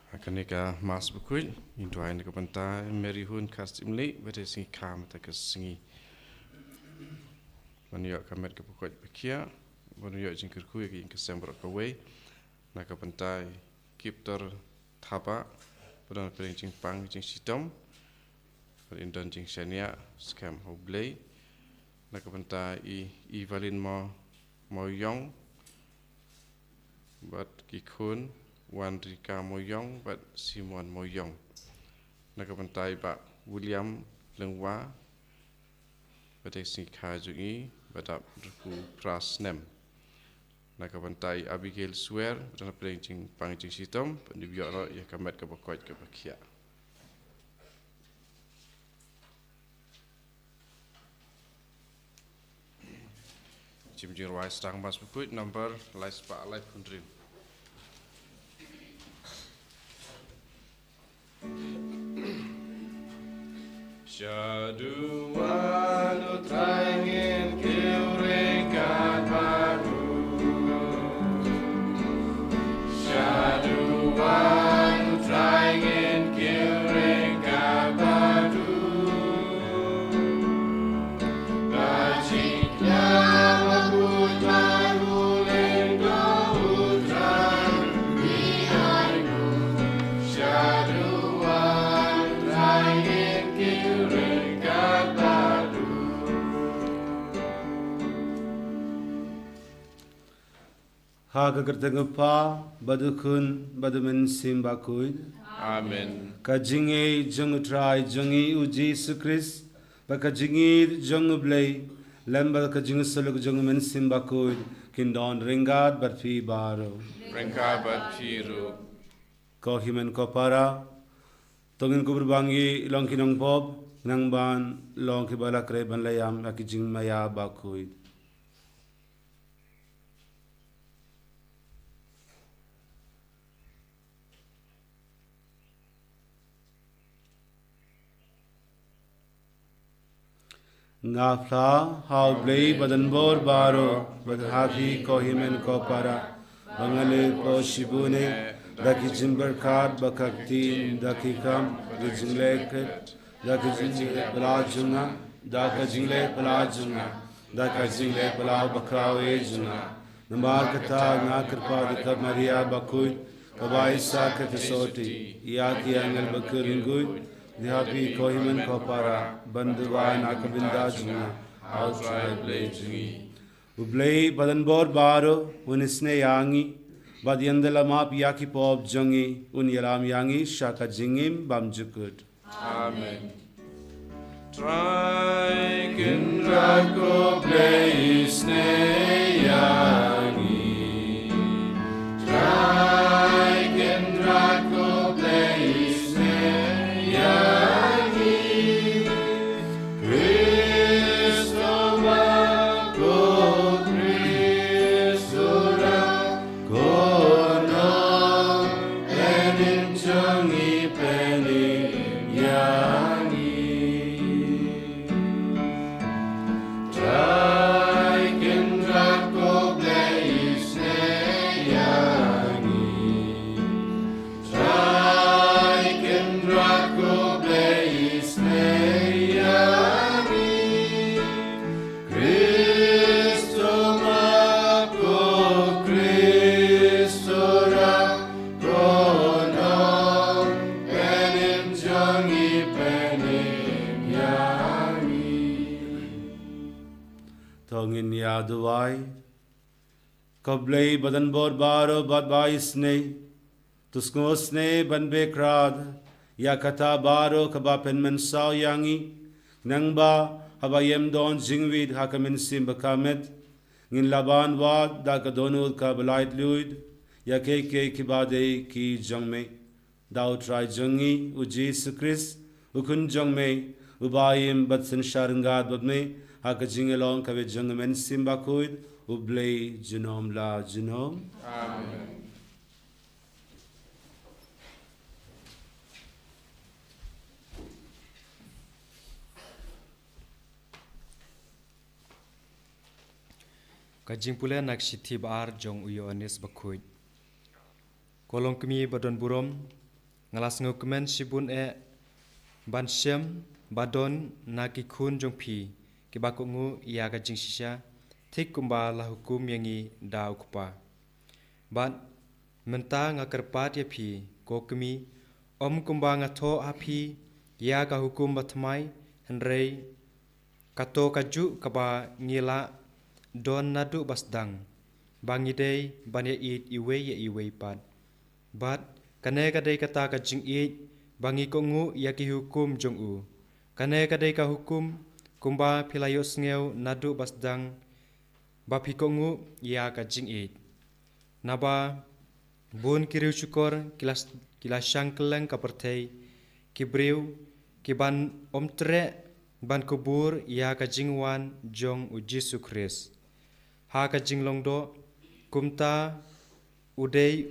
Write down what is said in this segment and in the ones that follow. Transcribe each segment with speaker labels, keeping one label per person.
Speaker 1: Akan ika mas bukuit, itu ain ke pantai, Mary Hun kas imli, bade singi kam tak ke singi. Maniyok kamet ke bukuit bekia, maniyok jingkir kuy ke ingkes yang berakawai, nak ke pantai kipter thapa, pada nak jing pang jing sitom, pada indan jing shania scam hoblay, nak ke pantai i valin mo yong, bat kikun. Wan Rika Moyong bat Simon Moyong. Nakapantai ba William Lengwa batek sing khajungi batap ruku prasnem. Nakapantai Abigail Swear batana pengcing pangcing sitom pendibiok ro ya kamat ke bakoi ke bakia. Jimjir wai stang mas bukut number lais pa alai kundrin. Syaduan utrangin kiurekan baru. Syaduan utrangin kiurekan baru. Bajiknya mabutan ulen do utrang bihainu. Syaduan utrangin
Speaker 2: Hagagertengpa badukun badumen simbakuid.
Speaker 1: Amen.
Speaker 2: Kajinge jungutrai jungi uji sukris. Bakajingi jungublay. Lembal kajingu suluk jungumen simbakuid. Kindon ringad barfi baro.
Speaker 1: Ringad barfiru.
Speaker 2: Kohimen kopara. Tongin kuberbangi long kinong pop. Nangban long kibalakre banlayam akijing maya bakuid. Ngafla how blay badanbor baro badhafi kohimen kopara bangale po shibune daki jimberkat bakaktin daki kam dijingleket daki jingle pelajunga daka jingle pelajunga daka jingle pelau bakrawe junga nambar kata ngakrpa dikab maria bakuit kabaisa ketisoti iaki angel bakuringguit Dihapi kohimen kopara banduan akabinda junga outside blay jungi ublay badanbor baro unisne yangi badyandala map yaki pop jungi unyalam yangi shaka jingim bamjukut.
Speaker 1: Amen. Try kinrako blay isne yangi. Try kinrako blay isne yangi. Cristo mako Christura kono penin jungi penin yangi. Try kinrako blay isne yangi. Try kinrako blay isne yangi. Cristo mako Christura kono penin jungi penin yangi.
Speaker 2: Tongin yaduai kablay badanbor baro badbaisne tuskosne banbe krad yakata baro kabapen mensaw yangi nangba habayem don jingwid hakamin simbakamet ngin laban wad dakadonul kabalait luid yakeke kibade ki jongme daw try jongi uji sukris ukun jongme ubayim batsin sharngad badme hakajingelong kabe jongmen simbakuid ublay jinom la jinom.
Speaker 1: Amen.
Speaker 3: Kajing pula nak siti bar jong uyo anis bakut. Kolong kami badan burom ngalas ngukemen sibun ban syam badon naki khun jong phi ki bakungu ya ka jing sisya thik kumba la hukum yangi da ukpa ban menta ngakerpat ya phi kokmi kumba ngatho api ya ka hukum batmai henrei kato kaju kaba ngila don nadu basdang bangidei banya it iwe pat bat kane kadai kata ka jing it bangi kongu ya ki hukum jong u kane kadai ka hukum kumba philayo sngew nadu basdang bapi kongu ya ka jing it naba bun kiriu syukur kilas syangkeleng kapertei kibriu kiban omtre ban kubur ya ka jingwan jong u Jesu Christ ha ka jinglongdo kumta udei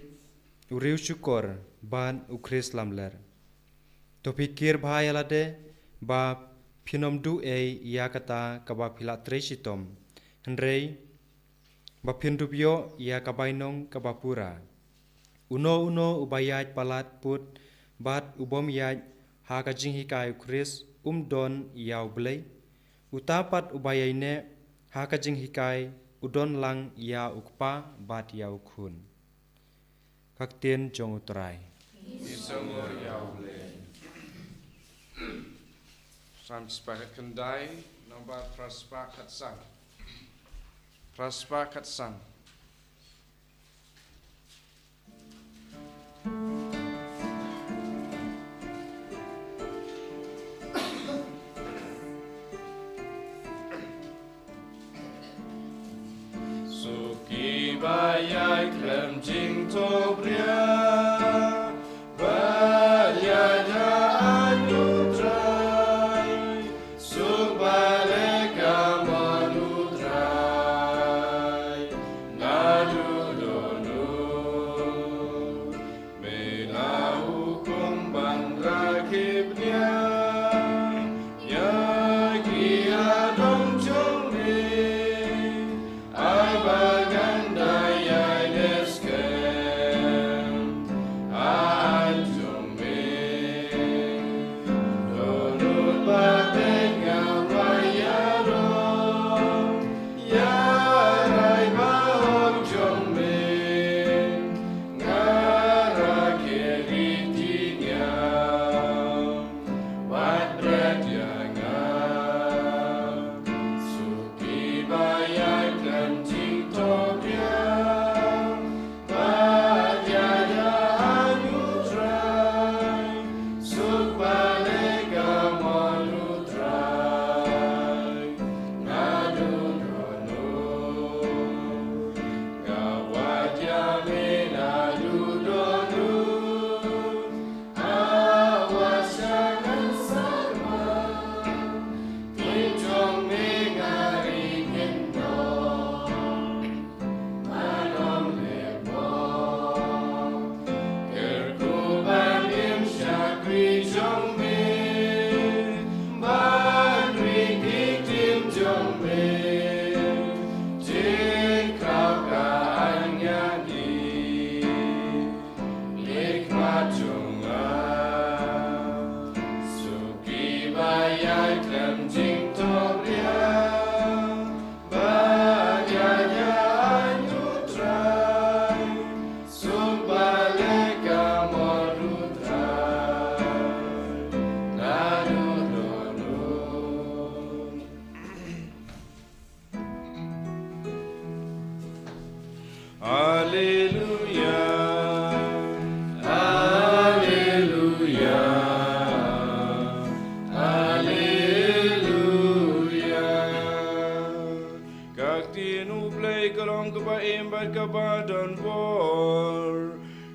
Speaker 3: uriu syukur ban u Christ lamler to pikir bahayalade ba phinomdu ya kata kaba phila tresitom henrei ba phindubyo ya kabainong kabapura uno ubayat palat put bat ubom yat ha ka jing hikai Christ don yaw blei utapat ubayaine ha ka jing hikai udon lang ya ukpa bat yaw khun kaktien jong utrai
Speaker 1: isongo yaw blei sam sepakat kendai nomor praspakat sang bayai klem jing to bria bayaya anutrai subaleka manutrai nadudonu melau kumban rakibnya ya kia dong jongni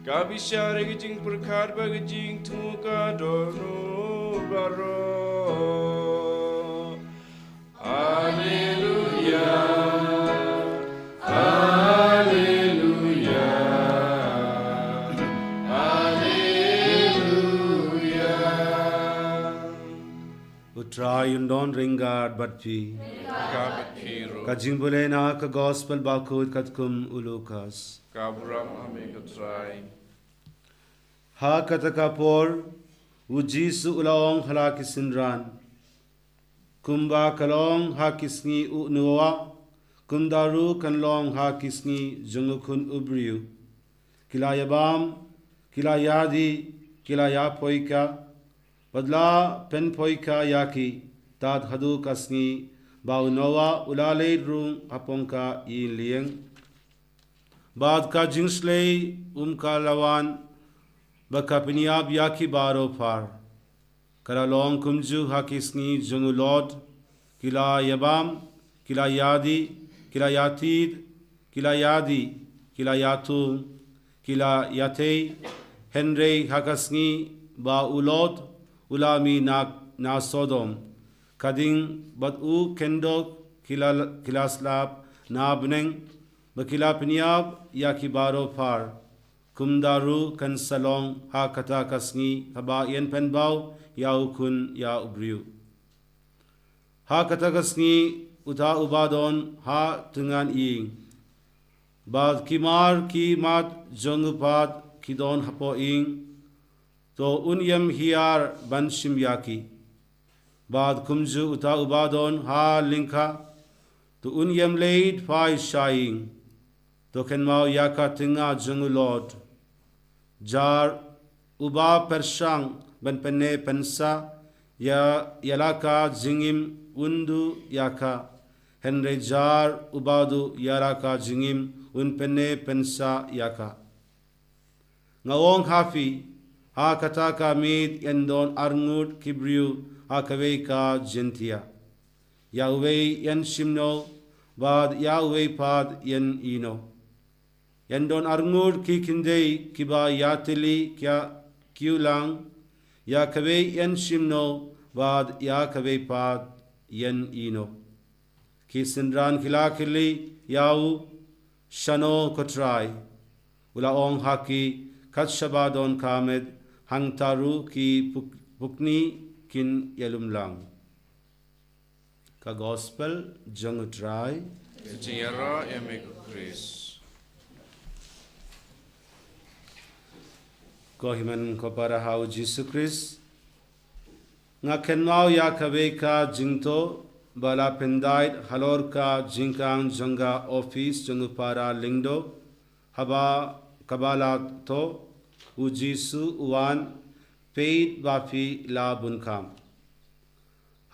Speaker 1: Kabishare gijing perkar bagijing tumuka donu baro. Haleluya, haleluya, haleluya.
Speaker 2: Utrai undon ringard batpi kajing bolena ka gospel bakut katkum ulukas
Speaker 1: Kaburam ame katrai.
Speaker 2: ha katakapor ujisu ulaong halakisinran kumba kalong hakisngi unuwa kumdaru kanlong hakisngi jungukun ubriu kilayabam kilayadi kilaya poika badla pen poika yaki tad hadu kasngi baunowa ulale rung apongka ilieng बाद का जिंसले उमका लवान बका पिनियाब याकी बारो फार करा लोंग कुमजु हाकिस्नी जंगु लॉर्ड किला यबाम किला यादी किला यातीद किला यादी किला यातु किला याते हेनरे हाकस्नी बा उलोद उलामी ना सोदोम कदिंग बद उ केंडोक किला स्लाब ना बनेंग Bakila Pinyab Yaki Baro Far Kumdaru Kan Salong Ha Kata Kasngi Haba Yen Penbau Ya Ukun Ya Ubriu Ha Kata Kasngi Uta Ubadon Ha Tungan Ing Bad Kimar Ki Mat Jongupat Kidon Hapo Ing To Unyam Hiar Banshim Yaki Bad Kumju Uta Ubadon Ha Linka To Unyam Leid Fai Shaing To kenmau yaka tinga jungu lord jar uba pershang ban penne pensa ya yalaka jingim undu yaka henre jar ubadu yaraka jingim un penne pensa yaka ngawong hafi ha kataka mid endon arngut kibriu ha kaveka gentia yahweh yen shimno bad yahweh pad yen ino Yandon arngur ki kindei kiba yatili kya kiulang ya kawe yan shimno bad ya kawe pad yan ino ki sindran khilakili yau shano kotrai ula ong haki katshabadon kamed hangtaru ki pukni kin yalumlang ka gospel jangutrai
Speaker 1: Jingara Yamik Chris.
Speaker 2: Kohiman ko para hau Jesus Christ nga kenmau ya kabe ka jingto bala pendait halor ka jingkang janga office jangu para lingdo haba kabala to ujisu uwan paid bafi la bunkam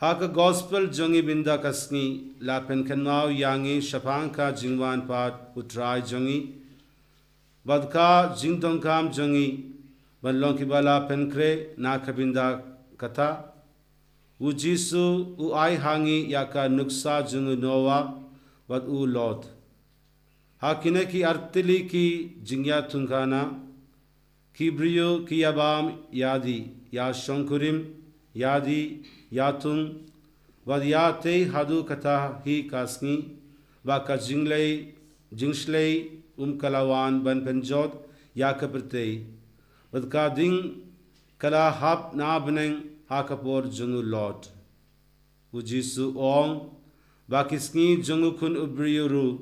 Speaker 2: haka gospel jangi binda kasni la pen kenmau yangi shapang ka jingwan pat utrai jangi badka jingtong kam jangi Balong kibala penkre na kabinda kata ujisu u ai hangi yaka nuksa jungu nowa wat u lord hakine ki artili ki jingya tungkana kibriyo ki yabam yadi ya shonkurim yadi yatung wad yate hadu kata hi kasni baka jingslei kalawan ban penjot yakapirtei Badka ding kala hap na beneng hakapor jungu lord ujisu ong bakisni jungu kun ubriuru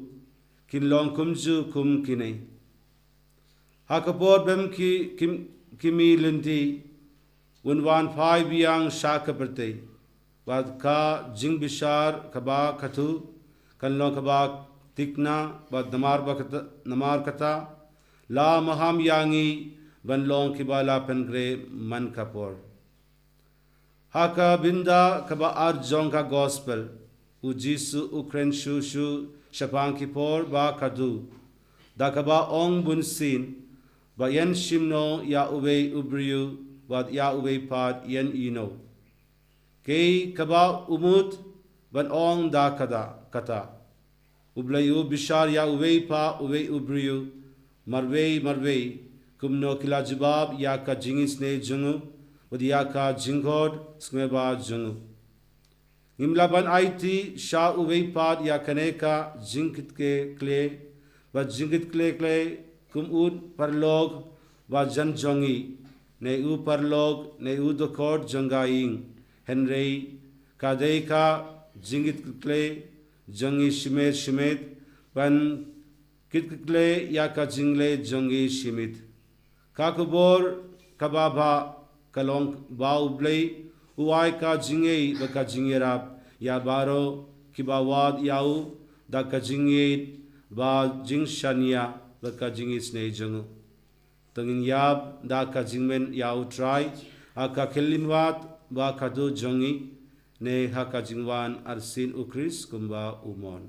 Speaker 2: kinlong kumju kum kine hakapor bem kimi linti unwan phai biang shakaperte badka jing bishar kaba kathu kanlong kaba tikna bad namar kata la maham yangi ban long kibala pengre man kapor haka binda kaba arjong ka gospel ujisu ukren shu shapang kipor ba kadu da kaba ong bunsin ba yen shimno ya uwe ubriu wat ya uwe pad yen ino kei kaba umut ban ong da kata ublayu bishar ya uwe pa uwe ubriu marwe kumno kila jibab ya ka jingis ne jungu udia ka jingod smeba jungu imlaban aiti sha uwe pad ya kaneka jingit ke kle wa jingit kle kumud parlog wa jan jongi ne u parlog ne u dokod jangaing henrei kadeka jingit kle jangi shimet ban kitkle ya ka jingle jangi shimit kakubor kababa kalong ba ublei uai ka jingei baka jingerap ya baro kibawad yau da ka jingei ba jingshania baka jingis nei jangu tangin yab da ka jingmen yau try aka kelinwat ba kadu jongi ne haka jingwan arsin ukris kumba umon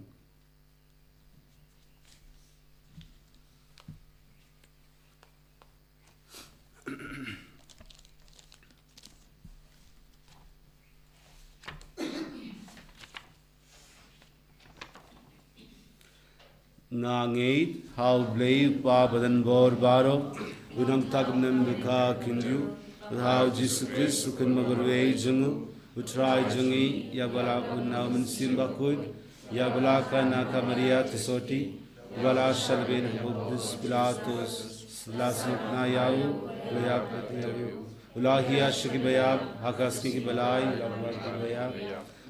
Speaker 2: Nangait how blay pa badan bor baro unang tagnam duka kinju how Jesus Christ ukan magarway jungu utray jungi ya bala kunna mansim bakud ya bala ka naka Maria tisoti bala shalben buddhis pilatus lasmukna yau laya pratyayu ulahia shiki bayab hakaski ki balai labbar ki bayab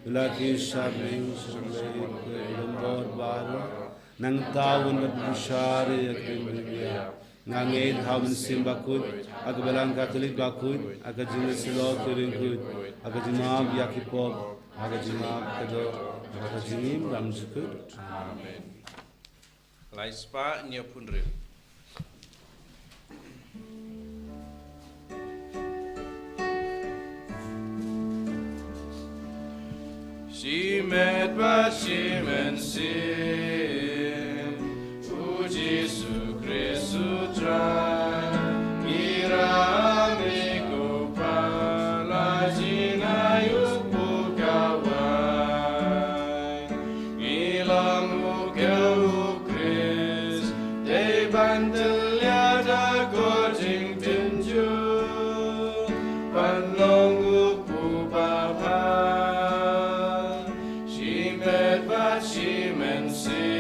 Speaker 2: ulaki shabeng shalben bor baro nang tawon at bushar yakrimya nanged hawen sim bakut agbalang katolik bakut agajin silo kiringkut agajimab yakipop agajimab kado agajinim ramjukut
Speaker 1: amen laispa nya punre she met but she men sin Jesus Christ utrai ira amigo pala jinayu bukawai ilang ukau Christ de bandelia da gojing tinju panlong upu papa she met but she men sin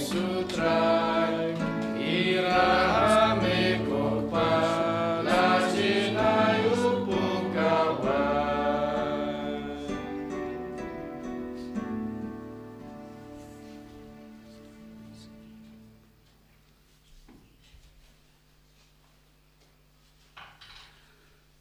Speaker 1: Sutrai ira amigo pala jinayu bukawai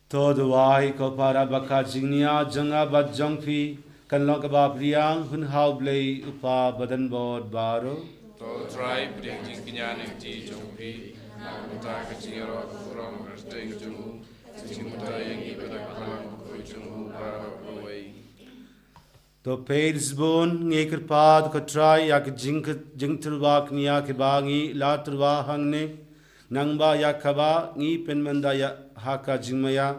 Speaker 2: todo wai ko para baka jingnia janga bat jongfi kan lok ba priang hun hau blei upa badan bod baro
Speaker 1: to try pring jing kinyan ti jongpi ta ka chiro from resting jungu chingmuta yang ibada kalang ko jungu para away
Speaker 2: to pairs bon ngeker pad ko try yak jingturwa knia ke bangi la turwa hangne nangba yakaba ngi penmanda ya haka jingmaya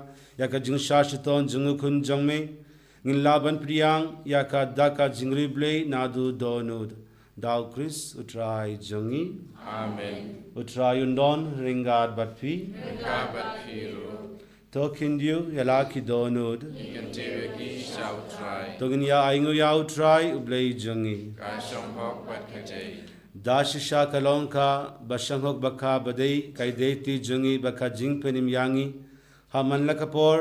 Speaker 2: yaka jingshashiton jungu kun jongme nglaban priang yaka daka jingri blei nadu donud Thou Christ utrai jongi
Speaker 1: amen
Speaker 2: utrai undon ringad batpi
Speaker 1: kabat hero
Speaker 2: tokindiu yalaki donud
Speaker 1: kantewe ki shall try
Speaker 2: togin ya aingu ya utrai ublei jongi
Speaker 1: ka shong hok bat kajay
Speaker 2: dashisha kalonka bashanghok baka badei kaideti jongi baka jingpenim yangi haman lakapor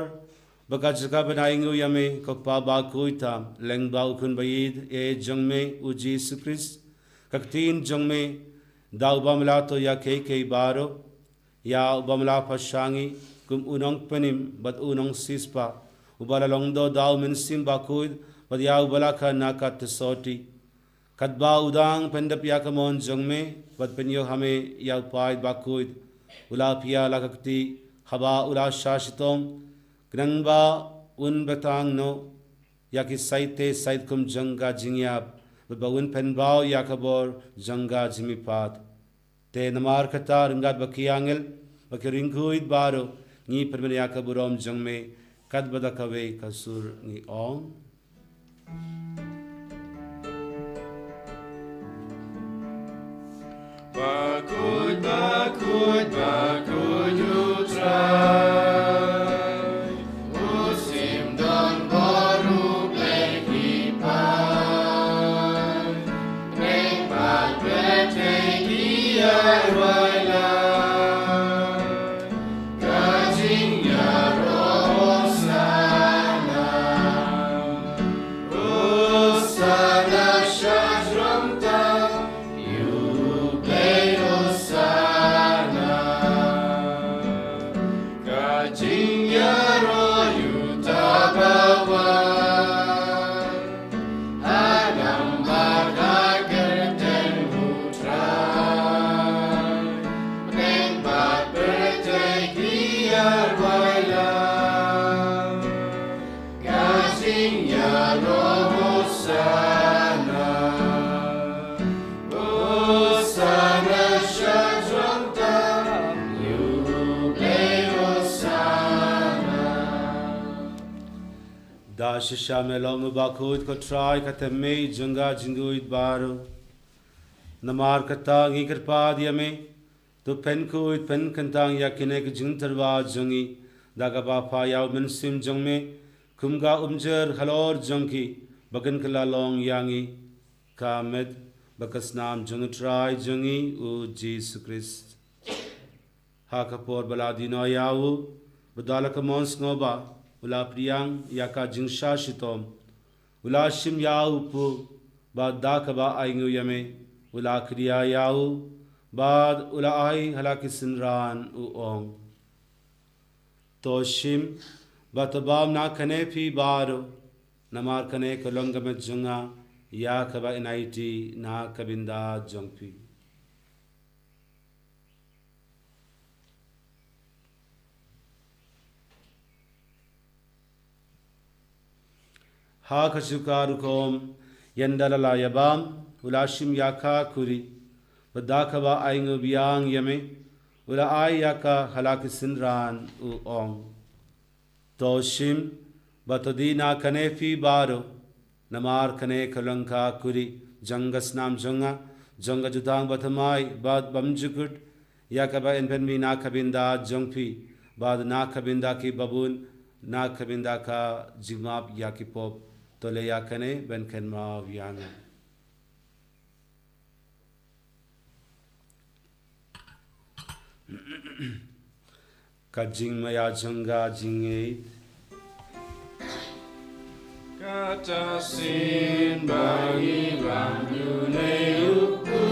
Speaker 2: baka jaka banaingu yame kokpa ba kuitam lengba ukun bayid e jongme uji sukris kaktin jongme dau bamla to ya ke baro ya bamla pashangi kum unong penim bat unong sispa ubala longdo dau min simba kuid bat ya ubala ka naka tesoti katba udang pendap ya kamon jongme bat penyo hame ya paid bakuid ula pia la kakti haba ula shashitom Gnangba un batang no yaki saite sait kum janga jingyap babun penbao yakabor janga jimipat te namar kata ringat bakiangel bakiringkuid baro ni permen yakaburom jangme kad badakawe kasur ni ong
Speaker 1: Bakud bakud bakud you try
Speaker 2: Sana Da shisha melong bakut ko try katame junga jinguit baro. Namar kata ngi kirpa diame. To pen kuit pen kantang yakine ke jingtarwa jungi. Daga bapa yaw mensim jungme. Kumga umjer halor jungki. Bagan kala long yangi. Kamed bakas nam jung try jungi u Jesus Christ. Hakapor baladino yawu. Badala ka mons ngoba. Ula priyang yaka jingsha shitom. Ula shim yawu pu. Bad dakaba aingu yame. Ula kriya yawu. Bad ula ai halaki sinran u ong. To shim. Batabam na kane pi baro. Namar kane kalongamet junga. Yakaba inaiti na kabinda jongpi. Ha kasukarukom yandalala yabam ulashim yaka kuri badakaba aingu biang yame ula ay yaka halakisinran u ong toshim batodina kanefi baro namar kane kalanka kuri jangas nam jonga jonga jutang batamai bad bamjukut yakaba enpenmi na kabinda jongpi bad na kabinda ki babun na kabinda ka jimap yakipop tole yakane ben kenma vyanga kajing maya janga jinge
Speaker 1: Kata sin bagi
Speaker 2: bangune uku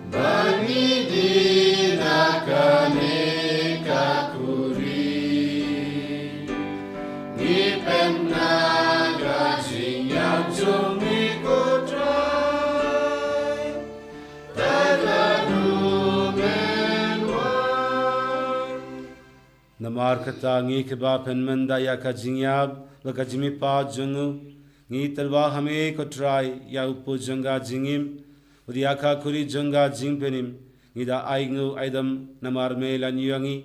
Speaker 2: bagi dinakane kakuri ngipen naga jingyam jumi kotrai tadadu menwan namar kata ngi keba penmanda ya ka jingyab baka jimi pa jungu ngi talwa hame kotrai ya upo janga jingim udia ka kuri janga jingpenim ngi da aingu aidam namar me lanyuangi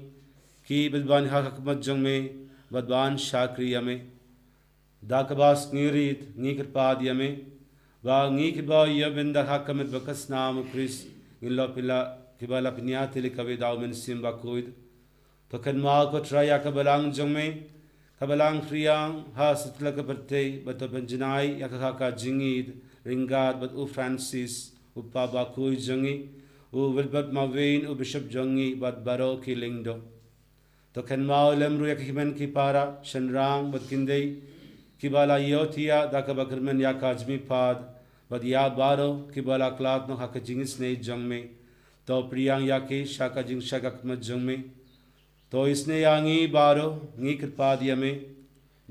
Speaker 2: ki bilban ha hakmat jangme badban shakri yame dakabas ngirit ngi kirpad yame wa ngi kiba yabinda hakamet bakas nam kris ngilo pila kibala pinyati likabe daw men simba kuid to kan ma ko traya kabalang jangme kabalang friyang ha sitla ka berte bato benjinai yakaka jingid ringad bat u Francis u paba kuid jangi u wilbert mavein u bishop jangi bat baro kilingdo to kan maulem ru yakhimen ki para shanrang bat kindei kibala yotia dakabakirmen yakajmi pad bat ya baro kibala klat no hakajingis ne jangme to priyang yaki shaka jing shakakmat jangme to isne yangi baro ngi kirpad yame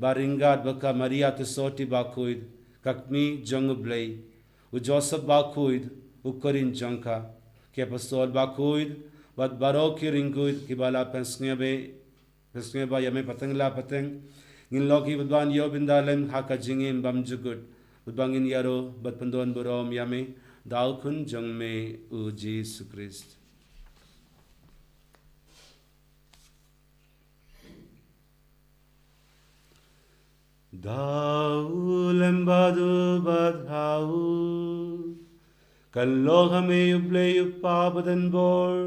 Speaker 2: baringat baka maria to soti bakuid kakmi jang blay u joseph bakuid u korin jangka ke apostol bakuid bat baro ki ringuid kibala pensnge ba yame patangla pateng ngin loki badban yo bindalem haka jingim bamjugut badbangin yaro bat pandon borom yame daw kun jangme u Jesus Christ daw lembadu badhau kallo hame uble upabadan bor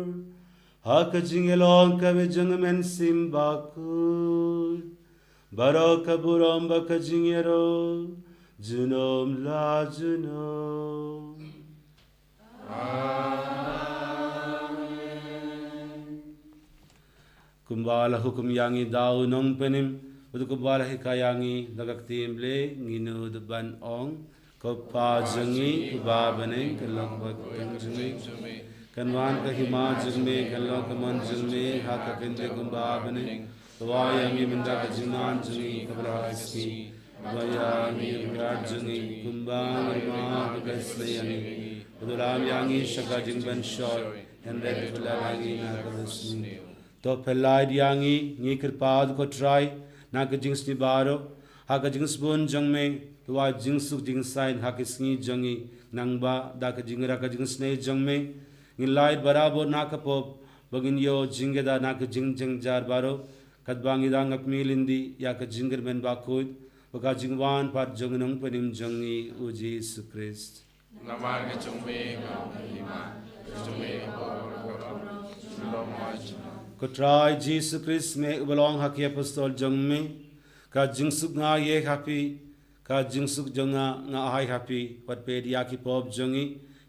Speaker 2: haka jingelon kabe jangmen simbakur baraka burom baka jingero junom la junom amen kumbala hukum yangi daw nong penim kumbala hikayangi dagaktim le nginu deban ong Kopa jangi ubabane kalok bakang jangi kanwan ka hima jangme kalok kaman jangme haka kende kumbabane Tawayami menda ka jinan jangi kabra iski Tawayami biar jangi kumbang rima kabesle yangi Udulam yangi shaka jingban shoy Henry kulalangi na kabesni To pelai yangi ngikirpad ko try na ka jingsni baro haka jingsbun jangme Tuwa jingsuk jingsain hakisngi jangi nangba daka jingra ka jingsne jangme ngilai barabo nakapop bagin yo jingeda nak jingjang jar baro kat bangi dang ngak milindi ya ka jingger men bakut baka jingwan pat jongnong panim jongi u Jesus Christ
Speaker 1: Namar ke jongme lima jongme belum maju.
Speaker 2: ko try Jesus Christ me belong haki apostol jongme ka jingsuk nga ye happy ka jingsuk jonga nga hai happy pat pe dia ki pop jongi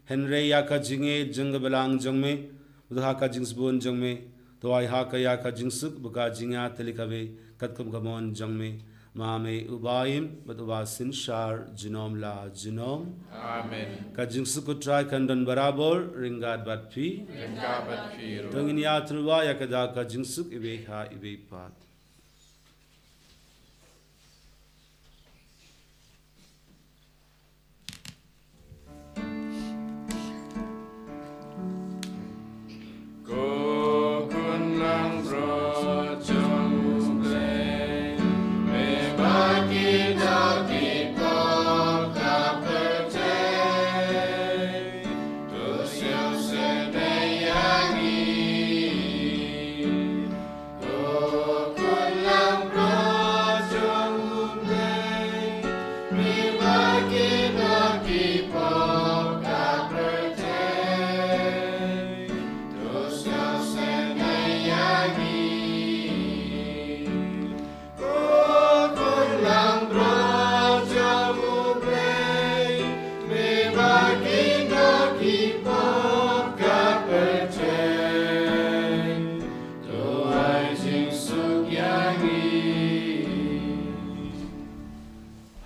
Speaker 2: Henry ya ka jinge jong belang jongmeudha ka jingsbon jongme to ai ha ka ya ka jingsuk buka jinga telikabe katkum kamon jongme Mame ubaim but ubasin shar jinom la jinom
Speaker 1: Amen.
Speaker 2: ka jingsuk ko try kandon barabor ringat bat pi
Speaker 1: Lengkap firu.
Speaker 2: tongin ya truwa ya kada ka jingsuk ibe ha ibe pat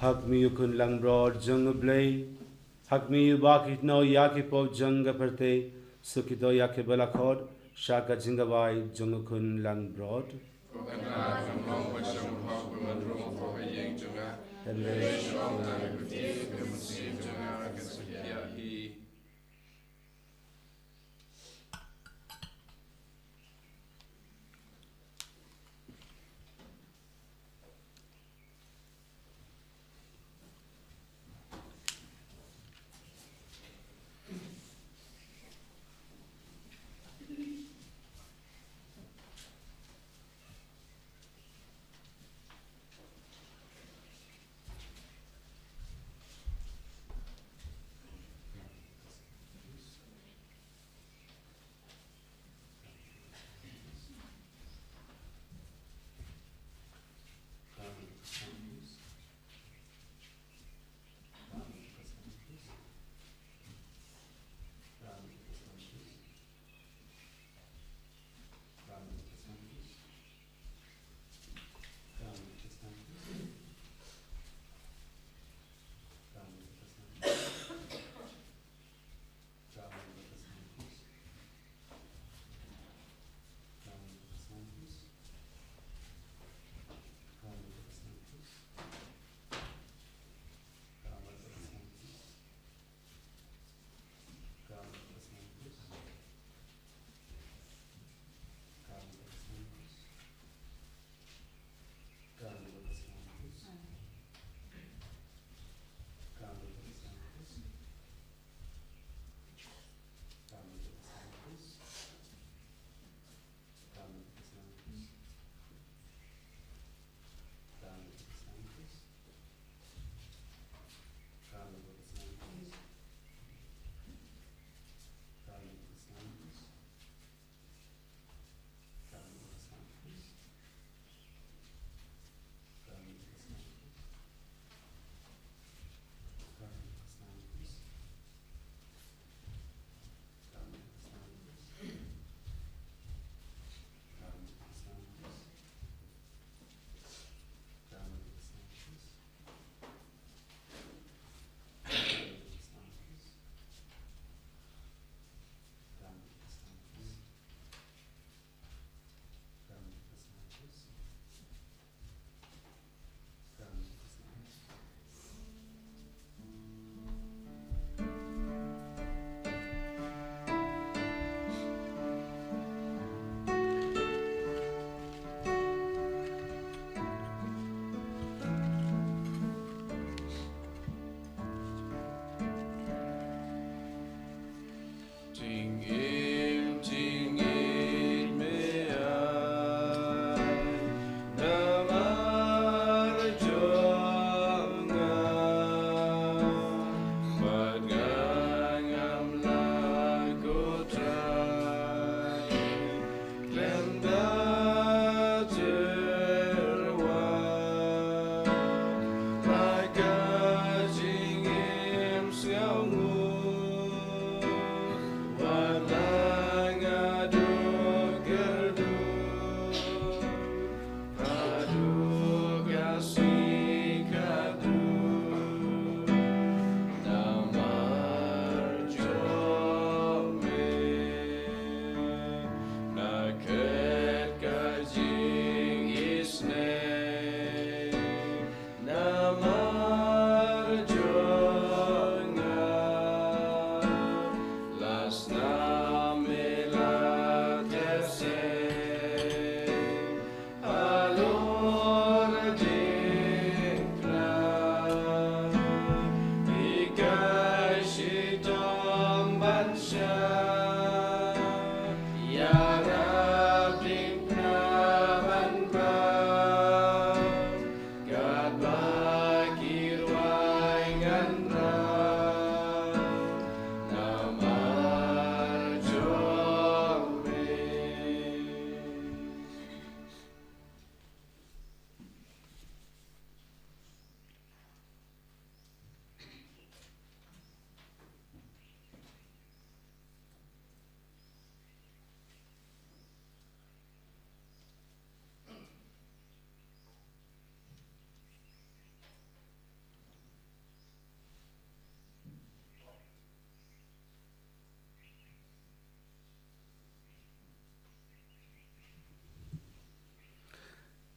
Speaker 2: hak mi yukun lang broad jung blay hak mi yubakit no yaki pop jung perte sukito yaki balakod shaka jingawai jung kun lang broad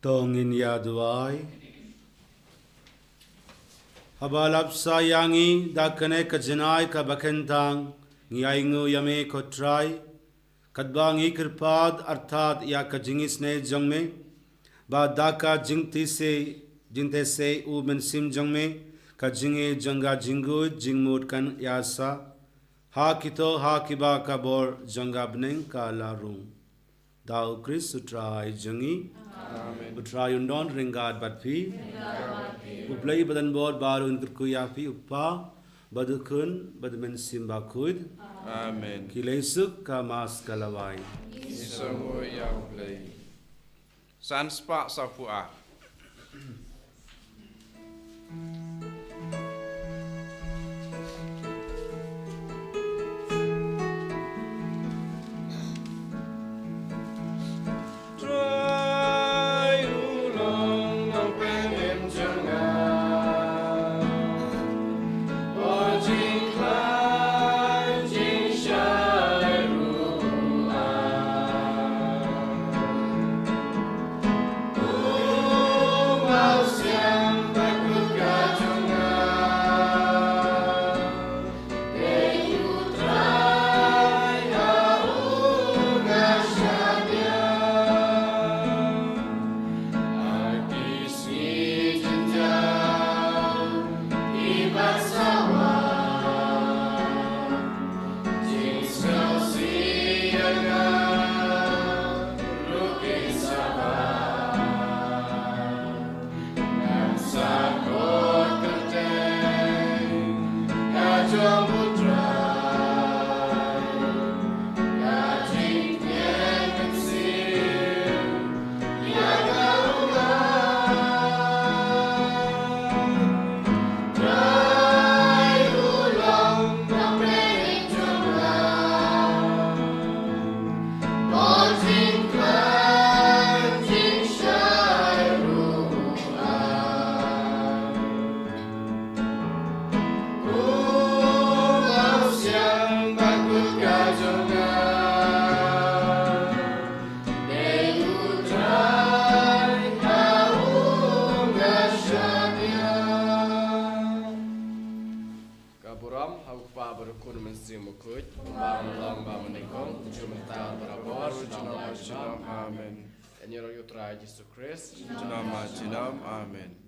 Speaker 2: tongin yaduai habalap sayangi dakane kajanai ka bakentang ngiaingu yame kotrai kadbangi kirpad arthat ya kajingis ne jongme ba daka jingti se jingte se u bensim jongme kajinge janga jingu jingmut kan yasa ha kito ha kiba kabor janga bneng ka larung dau Chris utrai jangi utrai undon ringad batpi uplai badan bod baru unkurku yapi uppa badukun badmen simba kud
Speaker 1: Amen.
Speaker 2: kilesuk kamas kalawai
Speaker 1: Isomo yang play. San spa sapua.
Speaker 4: Amen.
Speaker 1: Amen.
Speaker 4: En jullie utrai Jesus Christ.
Speaker 1: Amen.